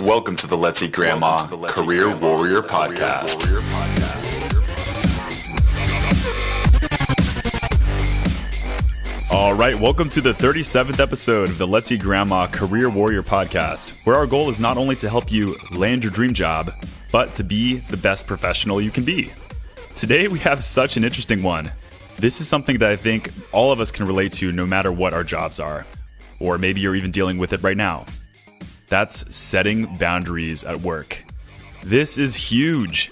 Welcome to the Let's Eat Grandma Career Warrior Podcast. All right, welcome to the 37th episode of the Let's Eat Grandma Career Warrior Podcast, where our goal is not only to help you land your dream job, but to be the best professional you can be. Today, we have such an interesting one. This is something that I think all of us can relate to no matter what our jobs are, or maybe you're even dealing with it right now. That's setting boundaries at work. This is huge.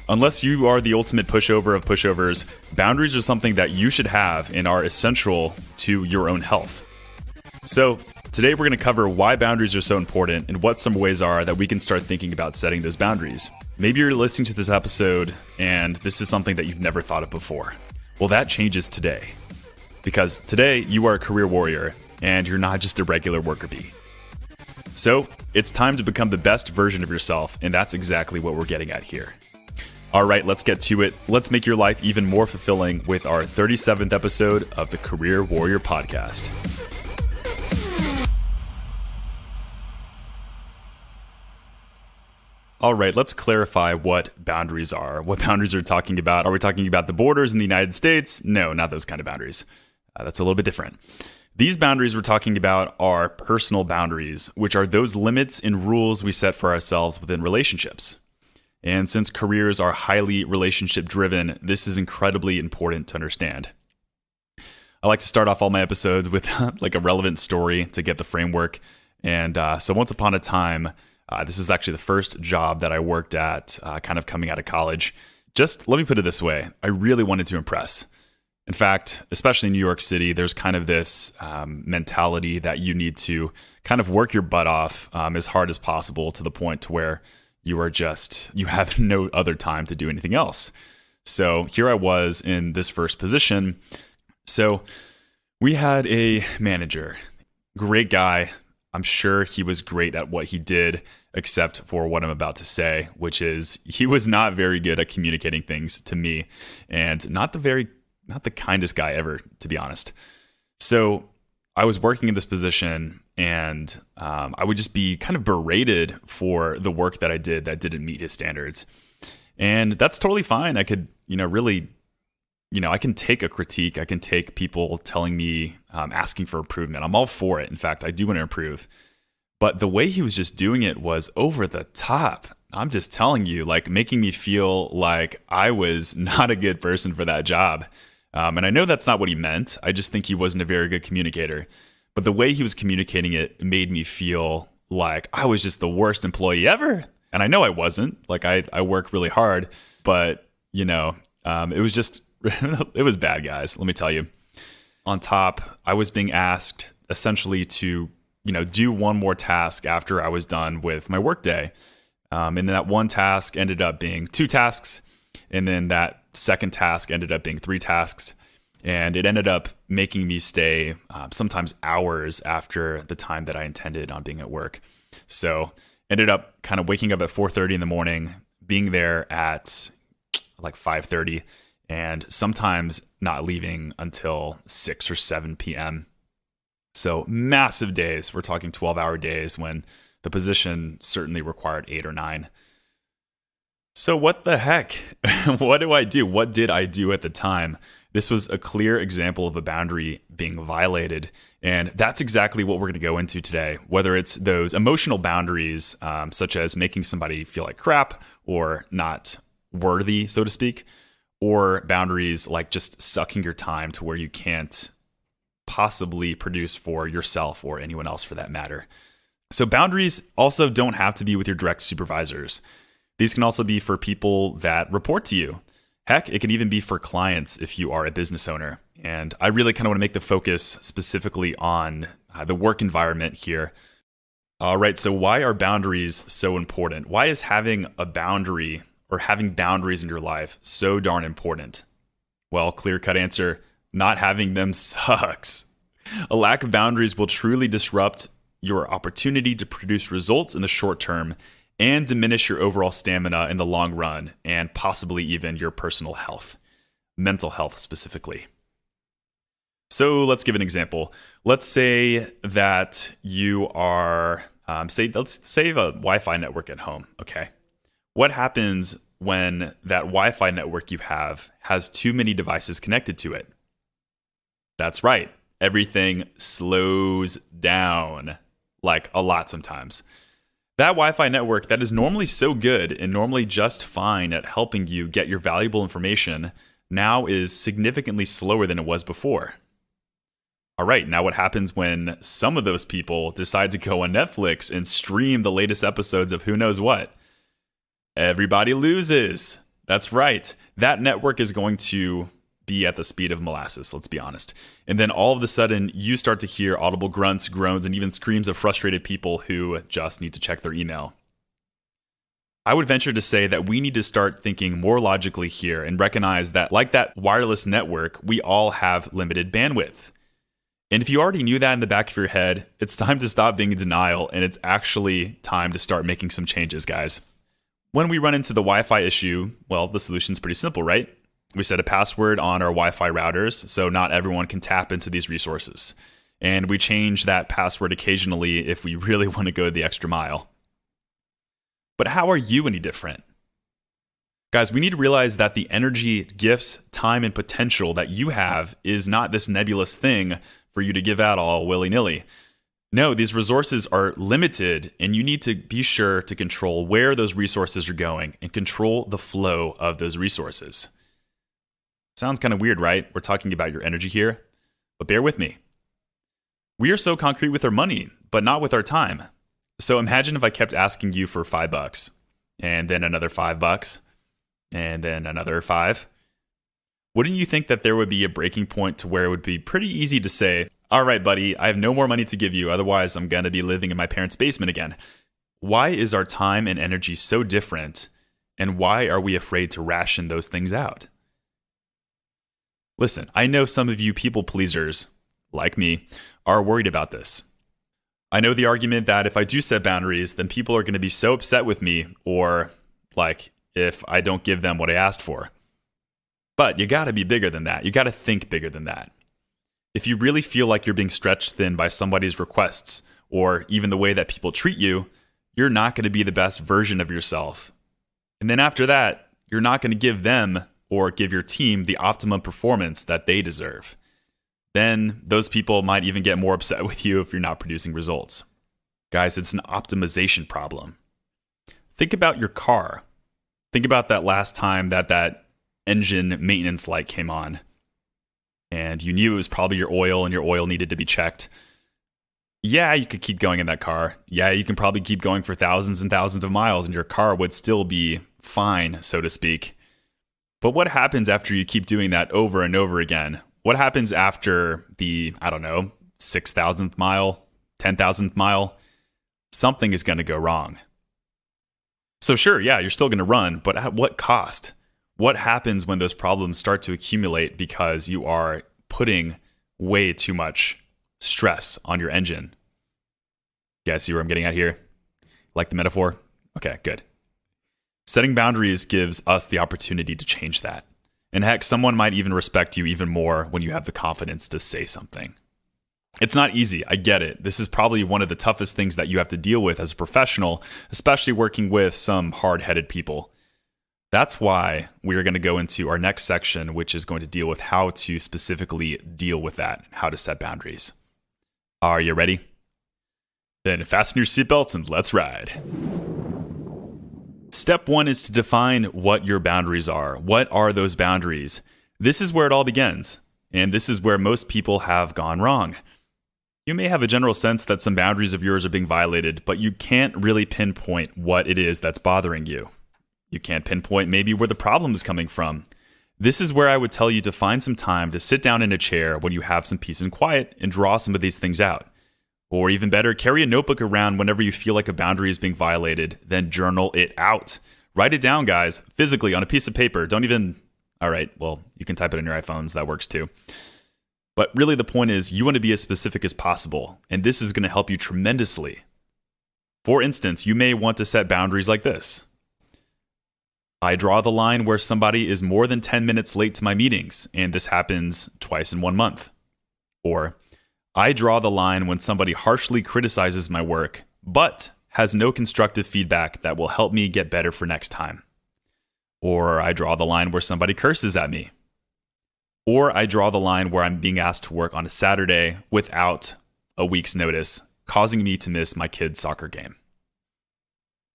Unless you are the ultimate pushover of pushovers, boundaries are something that you should have and are essential to your own health. So today we're going to cover why boundaries are so important and what some ways are that we can start thinking about setting those boundaries. Maybe you're listening to this episode and this is something that you've never thought of before. Well, that changes today. Because today you are a career warrior and you're not just a regular worker bee. So it's time to become the best version of yourself, and that's exactly what we're getting at here. All right, let's get to it. Let's make your life even more fulfilling with our 37th episode of the Career Warrior Podcast. All right, let's clarify what boundaries are. What boundaries are we talking about? Are we talking about the borders in the United States? No, not those kind of boundaries. That's a little bit different. These boundaries we're talking about are personal boundaries, which are those limits and rules we set for ourselves within relationships. And since careers are highly relationship driven, this is incredibly important to understand. I like to start off all my episodes with like a relevant story to get the framework. And so once upon a time, this was actually the first job that I worked at kind of coming out of college. Just let me put it this way. I really wanted to impress. In fact, especially in New York City, there's kind of this mentality that you need to kind of work your butt off as hard as possible to the point to where you have no other time to do anything else. So here I was in this first position. So we had a manager, great guy. I'm sure he was great at what he did, except for what I'm about to say, which is he was not very good at communicating things to me and not the kindest guy ever, to be honest. So I was working in this position and I would just be kind of berated for the work that I did that didn't meet his standards. And that's totally fine. I could, I can take a critique. I can take people telling me, asking for improvement. I'm all for it. In fact, I do want to improve. But the way he was just doing it was over the top. I'm just telling you, like making me feel like I was not a good person for that job. And I know that's not what he meant. I just think he wasn't a very good communicator. But the way he was communicating it made me feel like I was just the worst employee ever. And I know I wasn't. Like I work really hard, but it was just, it was bad, guys. Let me tell you. On top, I was being asked essentially to, do one more task after I was done with my workday. And then that one task ended up being 2 tasks. And then that second task ended up being 3 tasks. And it ended up making me stay sometimes hours after the time that I intended on being at work. So ended up kind of waking up at 4:30 in the morning, being there at like 5:30, and sometimes not leaving until 6 or 7 p.m. So massive days. We're talking 12-hour days when the position certainly required 8 or 9. So what the heck? What do I do? What did I do at the time? This was a clear example of a boundary being violated. And that's exactly what we're going to go into today, whether it's those emotional boundaries, such as making somebody feel like crap or not worthy, so to speak, or boundaries like just sucking your time to where you can't possibly produce for yourself or anyone else for that matter. So boundaries also don't have to be with your direct supervisors. These can also be for people that report to you. Heck, it can even be for clients if you are a business owner. And I really kind of want to make the focus specifically on the work environment here. All right, so why are boundaries so important? Why is having a boundary or having boundaries in your life so darn important? Well, clear-cut answer, not having them sucks. A lack of boundaries will truly disrupt your opportunity to produce results in the short term and diminish your overall stamina in the long run, and possibly even your personal health, mental health specifically. So let's give an example. Let's say that you are Let's say a Wi-Fi network at home. Okay. What happens when that Wi-Fi network you have has too many devices connected to it? That's right. Everything slows down, like a lot sometimes. That Wi-Fi network that is normally so good and normally just fine at helping you get your valuable information now is significantly slower than it was before. All right, now what happens when some of those people decide to go on Netflix and stream the latest episodes of who knows what? Everybody loses. That's right. That network is going to be at the speed of molasses, let's be honest. And then all of a sudden, you start to hear audible grunts, groans, and even screams of frustrated people who just need to check their email. I would venture to say that we need to start thinking more logically here and recognize that, like that wireless network, we all have limited bandwidth. And if you already knew that in the back of your head, it's time to stop being in denial, and it's actually time to start making some changes, guys. When we run into the Wi-Fi issue, well, the solution's pretty simple, right? We set a password on our Wi-Fi routers so not everyone can tap into these resources. And we change that password occasionally if we really want to go the extra mile. But how are you any different? Guys, we need to realize that the energy, gifts, time, and potential that you have is not this nebulous thing for you to give out all willy-nilly. No, these resources are limited, and you need to be sure to control where those resources are going and control the flow of those resources. Sounds kind of weird, right? We're talking about your energy here, but bear with me. We are so concrete with our money, but not with our time. So imagine if I kept asking you for $5, and then another $5, and then another $5. Wouldn't you think that there would be a breaking point to where it would be pretty easy to say, all right, buddy, I have no more money to give you, otherwise I'm going to be living in my parents' basement again. Why is our time and energy so different, and why are we afraid to ration those things out? Listen, I know some of you people pleasers, like me, are worried about this. I know the argument that if I do set boundaries, then people are going to be so upset with me, or like if I don't give them what I asked for. But you got to be bigger than that. You got to think bigger than that. If you really feel like you're being stretched thin by somebody's requests, or even the way that people treat you, you're not going to be the best version of yourself. And then after that, you're not going to give them or give your team the optimum performance that they deserve. Then those people might even get more upset with you if you're not producing results. Guys, it's an optimization problem. Think about your car. Think about that last time that engine maintenance light came on, and you knew it was probably your oil and your oil needed to be checked. Yeah, you could keep going in that car. Yeah, you can probably keep going for thousands and thousands of miles and your car would still be fine, so to speak. But what happens after you keep doing that over and over again? What happens after the, 6,000th mile, 10,000th mile? Something is going to go wrong. So sure, yeah, you're still going to run, but at what cost? What happens when those problems start to accumulate because you are putting way too much stress on your engine? You guys see where I'm getting at here? Like the metaphor? Okay, good. Setting boundaries gives us the opportunity to change that. And heck, someone might even respect you even more when you have the confidence to say something. It's not easy, I get it. This is probably one of the toughest things that you have to deal with as a professional, especially working with some hard-headed people. That's why we're going to go into our next section, which is going to deal with how to specifically deal with that, how to set boundaries. Are you ready? Then fasten your seatbelts and let's ride. Step 1 is to define what your boundaries are. What are those boundaries? This is where it all begins, and this is where most people have gone wrong. You may have a general sense that some boundaries of yours are being violated, but you can't really pinpoint what it is that's bothering you. You can't pinpoint maybe where the problem is coming from. This is where I would tell you to find some time to sit down in a chair when you have some peace and quiet and draw some of these things out. Or even better, carry a notebook around whenever you feel like a boundary is being violated, then journal it out. Write it down, guys, physically on a piece of paper. Don't even, all right, well, you can type it on your iPhones. That works too. But really the point is you want to be as specific as possible, and this is going to help you tremendously. For instance, you may want to set boundaries like this. I draw the line where somebody is more than 10 minutes late to my meetings, and this happens twice in 1 month. Or, I draw the line when somebody harshly criticizes my work, but has no constructive feedback that will help me get better for next time. Or I draw the line where somebody curses at me. Or I draw the line where I'm being asked to work on a Saturday without a week's notice, causing me to miss my kid's soccer game.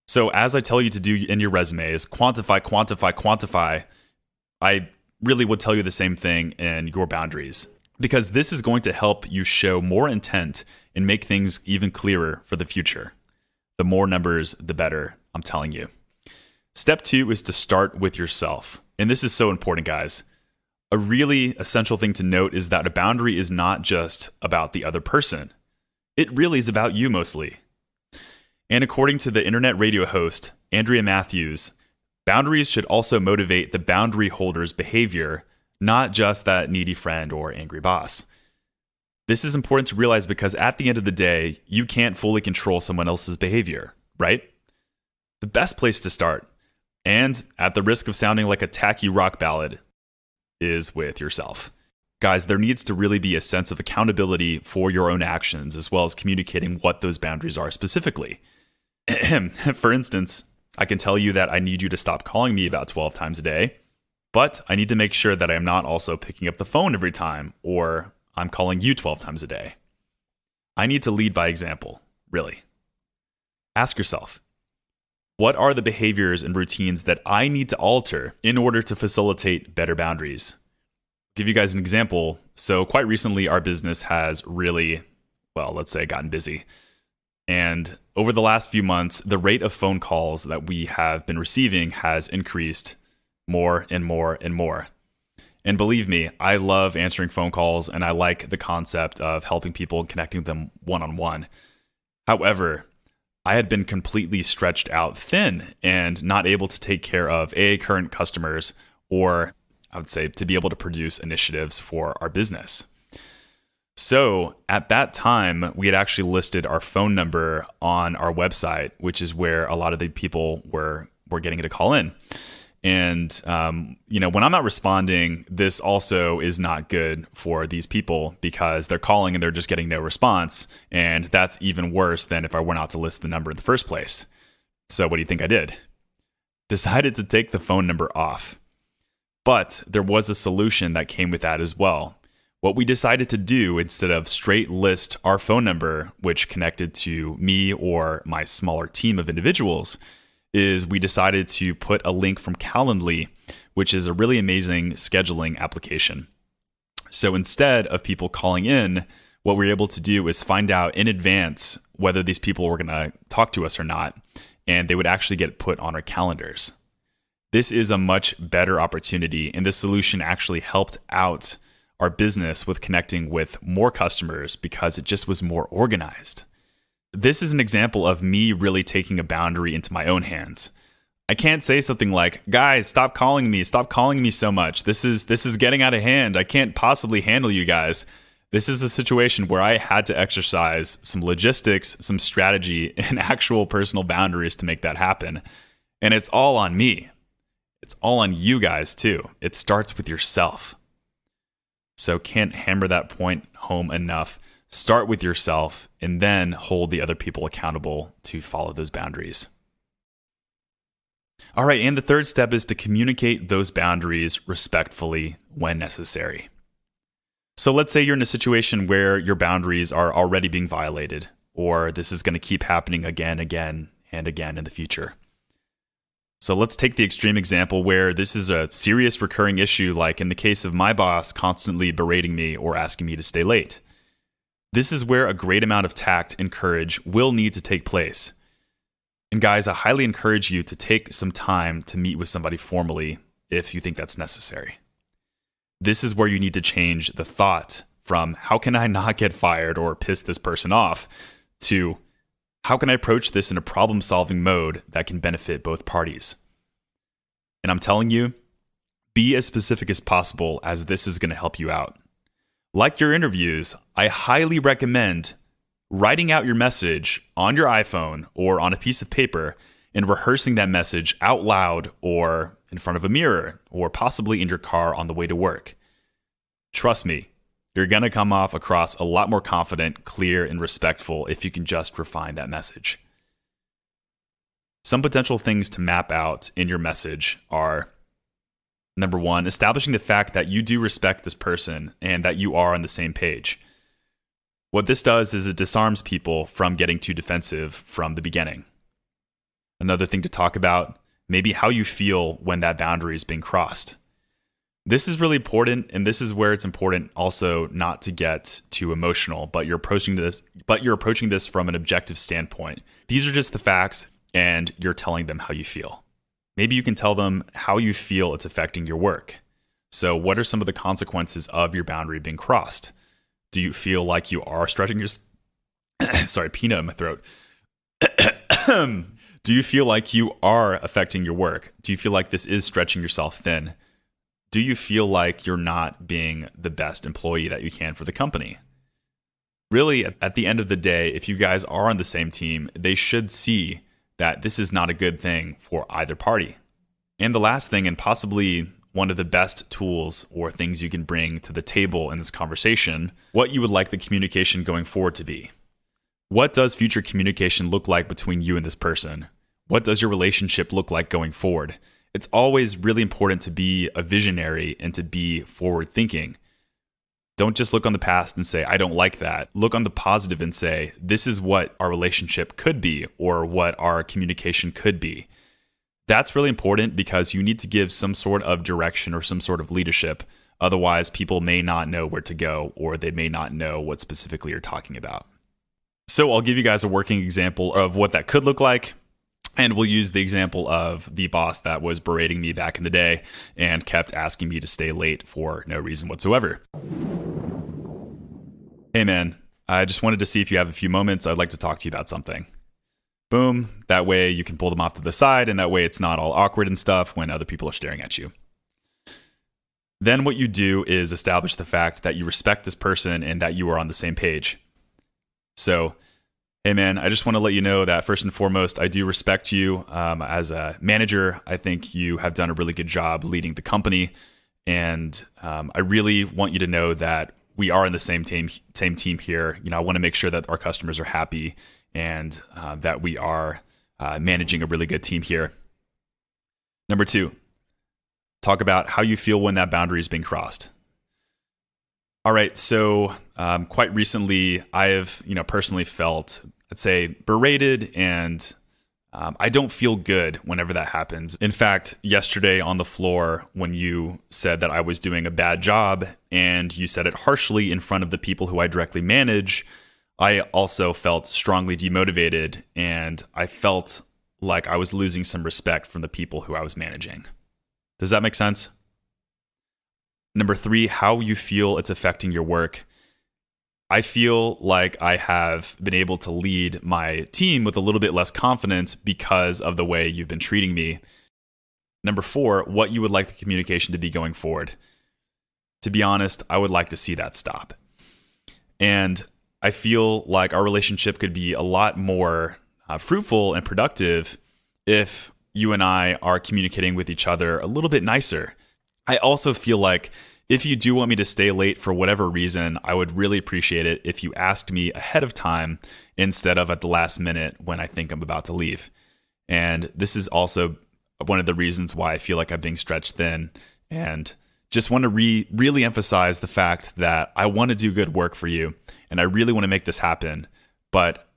So as I tell you to do in your resumes, quantify, quantify, quantify, I really would tell you the same thing in your boundaries, because this is going to help you show more intent and make things even clearer for the future. The more numbers, the better, I'm telling you. Step 2 is to start with yourself. And this is so important, guys. A really essential thing to note is that a boundary is not just about the other person. It really is about you mostly. And according to the internet radio host, Andrea Matthews, boundaries should also motivate the boundary holder's behavior, not just that needy friend or angry boss. This is important to realize because at the end of the day, you can't fully control someone else's behavior, right? The best place to start, and at the risk of sounding like a tacky rock ballad, is with yourself. Guys, there needs to really be a sense of accountability for your own actions, as well as communicating what those boundaries are specifically. For instance, I can tell you that I need you to stop calling me about 12 times a day, but I need to make sure that I'm not also picking up the phone every time, or I'm calling you 12 times a day. I need to lead by example, really. Ask yourself, what are the behaviors and routines that I need to alter in order to facilitate better boundaries? I'll give you guys an example. So quite recently, our business has really, let's say gotten busy. And over the last few months, the rate of phone calls that we have been receiving has increased more and more and more. And believe me, I love answering phone calls and I like the concept of helping people and connecting them one-on-one. However, I had been completely stretched out thin and not able to take care of current customers, or I would say to be able to produce initiatives for our business. So at that time, we had actually listed our phone number on our website, which is where a lot of the people were getting to call in. And, when I'm not responding, this also is not good for these people because they're calling and they're just getting no response. And that's even worse than if I were not to list the number in the first place. So what do you think I did? Decided to take the phone number off. But there was a solution that came with that as well. What we decided to do, instead of straight list our phone number, which connected to me or my smaller team of individuals, is we decided to put a link from Calendly, which is a really amazing scheduling application. So instead of people calling in, what we were able to do is find out in advance whether these people were going to talk to us or not, and they would actually get put on our calendars. This is a much better opportunity, and this solution actually helped out our business with connecting with more customers because it just was more organized. This is an example of me really taking a boundary into my own hands. I can't say something like, guys, stop calling me so much. This is getting out of hand. I can't possibly handle you guys. This is a situation where I had to exercise some logistics, some strategy, and actual personal boundaries to make that happen. And it's all on me. It's all on you guys too. It starts with yourself. So can't hammer that point home enough. Start with yourself and then hold the other people accountable to follow those boundaries. All right, and the third step is to communicate those boundaries respectfully when necessary. So let's say you're in a situation where your boundaries are already being violated, or this is going to keep happening again and again in the future. So let's take the extreme example where this is a serious recurring issue, like in the case of my boss constantly berating me or asking me to stay late. This is where a great amount of tact and courage will need to take place. And guys, I highly encourage you to take some time to meet with somebody formally if you think that's necessary. This is where you need to change the thought from how can I not get fired or piss this person off to how can I approach this in a problem-solving mode that can benefit both parties? And I'm telling you, be as specific as possible as this is going to help you out. Like your interviews, I highly recommend writing out your message on your iPhone or on a piece of paper and rehearsing that message out loud or in front of a mirror or possibly in your car on the way to work. Trust me, You're going to come off across a lot more confident, clear, and respectful if you can just refine that message. Some potential things to map out in your message are, number one, establishing the fact that you do respect this person and that you are on the same page. What this does is it disarms people from getting too defensive from the beginning. Another thing to talk about, maybe how you feel when that boundary is being crossed. This is really important, and this is where it's important also not to get too emotional, but you're approaching this from an objective standpoint. These are just the facts, and you're telling them how you feel. Maybe you can tell them how you feel it's affecting your work. So what are some of the consequences of your boundary being crossed? Do you feel like you are stretching your... Sorry, peanut in my throat. Do you feel like you are affecting your work? Do you feel like this is stretching yourself thin? Do you feel like you're not being the best employee that you can for the company? Really, at the end of the day, if you guys are on the same team, they should see that this is not a good thing for either party. And the last thing, and possibly one of the best tools or things you can bring to the table in this conversation, what you would like the communication going forward to be. What does future communication look like between you and this person? What does your relationship look like going forward? It's always really important to be a visionary and to be forward thinking. Don't just look on the past and say, I don't like that. Look on the positive and say, this is what our relationship could be or what our communication could be. That's really important because you need to give some sort of direction or some sort of leadership. Otherwise, people may not know where to go or they may not know what specifically you're talking about. So I'll give you guys a working example of what that could look like. And we'll use the example of the boss that was berating me back in the day and kept asking me to stay late for no reason whatsoever. Hey man, I just wanted to see if you have a few moments. I'd like to talk to you about something. Boom. That way you can pull them off to the side, and that way it's not all awkward and stuff when other people are staring at you. Then what you do is establish the fact that you respect this person and that you are on the same page. So, hey man, I just want to let you know that first and foremost, I do respect you as a manager. I think you have done a really good job leading the company, and I really want you to know that we are in the same team here. You know, I want to make sure that our customers are happy and that we are managing a really good team here. Number two, talk about how you feel when that boundary is being crossed. All right, so quite recently, I have personally felt, I'd say, berated, and I don't feel good whenever that happens. In fact, yesterday on the floor, when you said that I was doing a bad job, and you said it harshly in front of the people who I directly manage, I also felt strongly demotivated, and I felt like I was losing some respect from the people who I was managing. Does that make sense? Number three, how you feel it's affecting your work. I feel like I have been able to lead my team with a little bit less confidence because of the way you've been treating me. Number four, what you would like the communication to be going forward. To be honest, I would like to see that stop. And I feel like our relationship could be a lot more fruitful and productive if you and I are communicating with each other a little bit nicer. I also feel like if you do want me to stay late for whatever reason, I would really appreciate it if you asked me ahead of time instead of at the last minute when I think I'm about to leave. And this is also one of the reasons why I feel like I'm being stretched thin, and just want to really emphasize the fact that I want to do good work for you and I really want to make this happen, but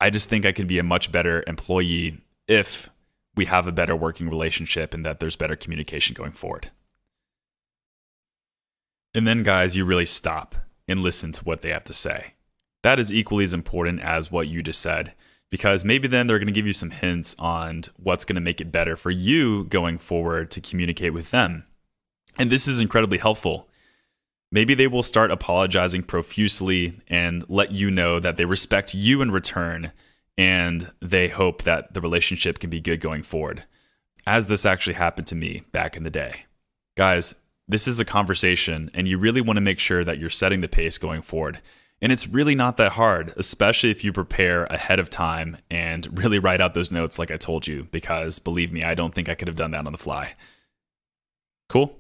I just think I can be a much better employee if we have a better working relationship and that there's better communication going forward. And then, guys, you really stop and listen to what they have to say. That is equally as important as what you just said, because maybe then they're going to give you some hints on what's going to make it better for you going forward to communicate with them. And this is incredibly helpful. Maybe they will start apologizing profusely and let you know that they respect you in return, and they hope that the relationship can be good going forward, as this actually happened to me back in the day. Guys, this is a conversation, and you really want to make sure that you're setting the pace going forward. And it's really not that hard, especially if you prepare ahead of time and really write out those notes like I told you, because believe me, I don't think I could have done that on the fly. Cool?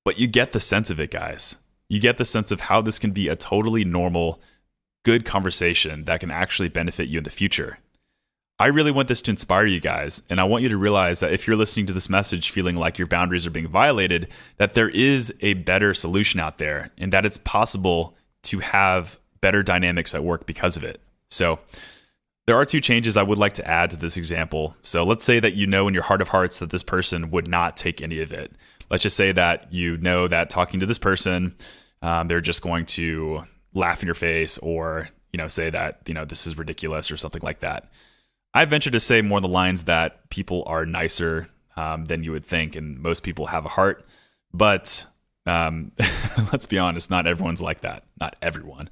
But you get the sense of it, guys. you get the sense of how this can be a totally normal, good conversation that can actually benefit you in the future. I really want this to inspire you guys, and I want you to realize that if you're listening to this message feeling like your boundaries are being violated, that there is a better solution out there, and that it's possible to have better dynamics at work because of it. So there are 2 changes I would like to add to this example. So let's say that you know in your heart of hearts that this person would not take any of it. Let's just say that you know that talking to this person, they're just going to laugh in your face or, say that, this is ridiculous or something like that. I venture to say more the lines that people are nicer than you would think, and most people have a heart. But let's be honest, not everyone's like that. Not everyone.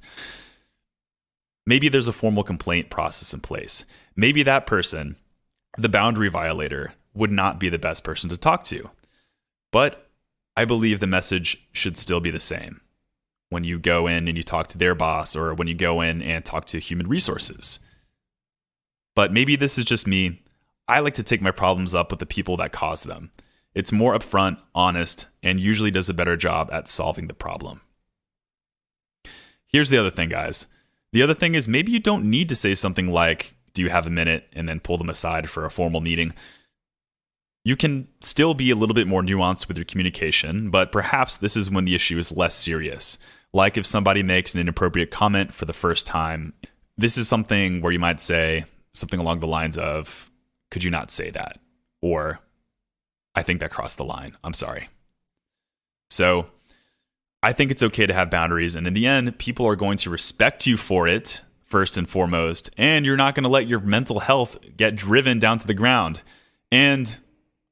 Maybe there's a formal complaint process in place. Maybe that person, the boundary violator, would not be the best person to talk to. But I believe the message should still be the same when you go in and you talk to their boss, or when you go in and talk to human resources. But maybe this is just me. I like to take my problems up with the people that cause them. It's more upfront, honest, and usually does a better job at solving the problem. Here's the other thing, guys. The other thing is maybe you don't need to say something like, "Do you have a minute?" and then pull them aside for a formal meeting. You can still be a little bit more nuanced with your communication, but perhaps this is when the issue is less serious. Like if somebody makes an inappropriate comment for the first time, this is something where you might say something along the lines of, "Could you not say that?" Or, "I think that crossed the line. I'm sorry." So I think it's okay to have boundaries, and in the end, people are going to respect you for it, first and foremost, and you're not going to let your mental health get driven down to the ground. And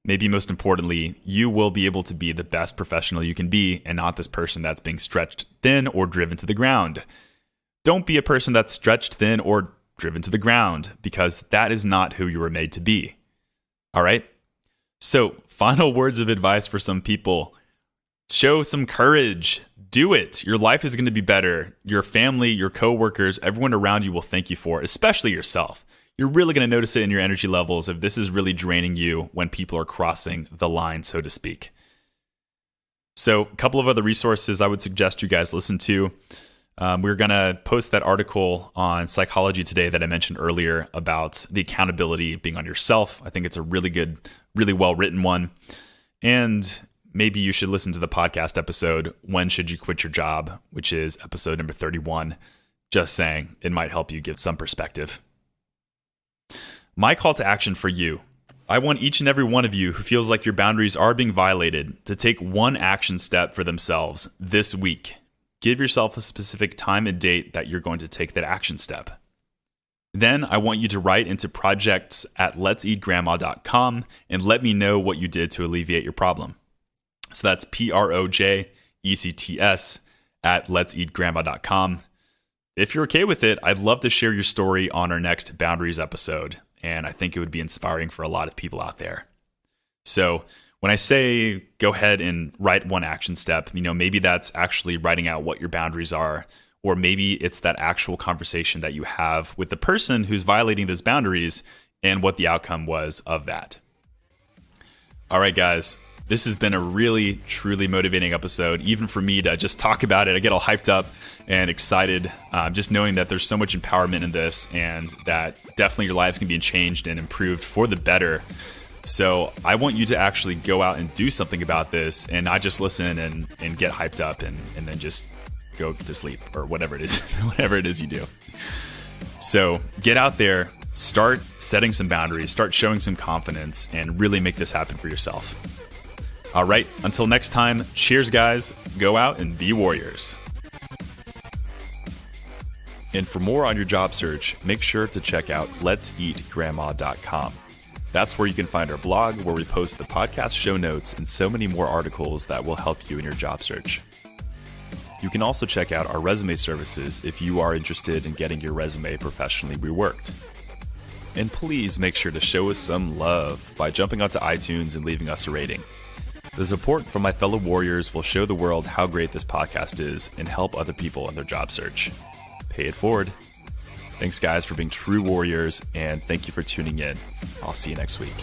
maybe most importantly, you will be able to be the best professional you can be, and not this person that's being stretched thin or driven to the ground. Don't be a person that's stretched thin or driven to the ground, because that is not who you were made to be. All right? So, final words of advice for some people. Show some courage. Do it. Your life is going to be better. Your family, your coworkers, everyone around you will thank you for it, especially yourself. You're really going to notice it in your energy levels if this is really draining you when people are crossing the line, so to speak. So, a couple of other resources I would suggest you guys listen to. We're going to post that article on Psychology Today that I mentioned earlier about the accountability being on yourself. I think it's a really good, really well-written one. And maybe you should listen to the podcast episode, "When Should You Quit Your Job?" which is episode number 31. Just saying, it might help you give some perspective. My call to action for you. I want each and every one of you who feels like your boundaries are being violated to take one action step for themselves this week. Give yourself a specific time and date that you're going to take that action step. Then I want you to write into projects@letseatgrandma.com and let me know what you did to alleviate your problem. So that's projects@letseatgrandma.com. If you're okay with it, I'd love to share your story on our next Boundaries episode, and I think it would be inspiring for a lot of people out there. So when I say go ahead and write one action step, maybe that's actually writing out what your boundaries are, or maybe it's that actual conversation that you have with the person who's violating those boundaries and what the outcome was of that. All right, guys, this has been a really, truly motivating episode, even for me to just talk about it. I get all hyped up and excited, just knowing that there's so much empowerment in this, and that definitely your lives can be changed and improved for the better. So I want you to actually go out and do something about this, and not just listen and get hyped up and then just go to sleep or whatever it is, whatever it is you do. So get out there, start setting some boundaries, start showing some confidence, and really make this happen for yourself. All right, until next time, cheers, guys. Go out and be warriors. And for more on your job search, make sure to check out letseatgrandma.com. That's where you can find our blog, where we post the podcast show notes and so many more articles that will help you in your job search. You can also check out our resume services if you are interested in getting your resume professionally reworked. And please make sure to show us some love by jumping onto iTunes and leaving us a rating. The support from my fellow warriors will show the world how great this podcast is and help other people in their job search. Pay it forward. Thanks, guys, for being true warriors, and thank you for tuning in. I'll see you next week.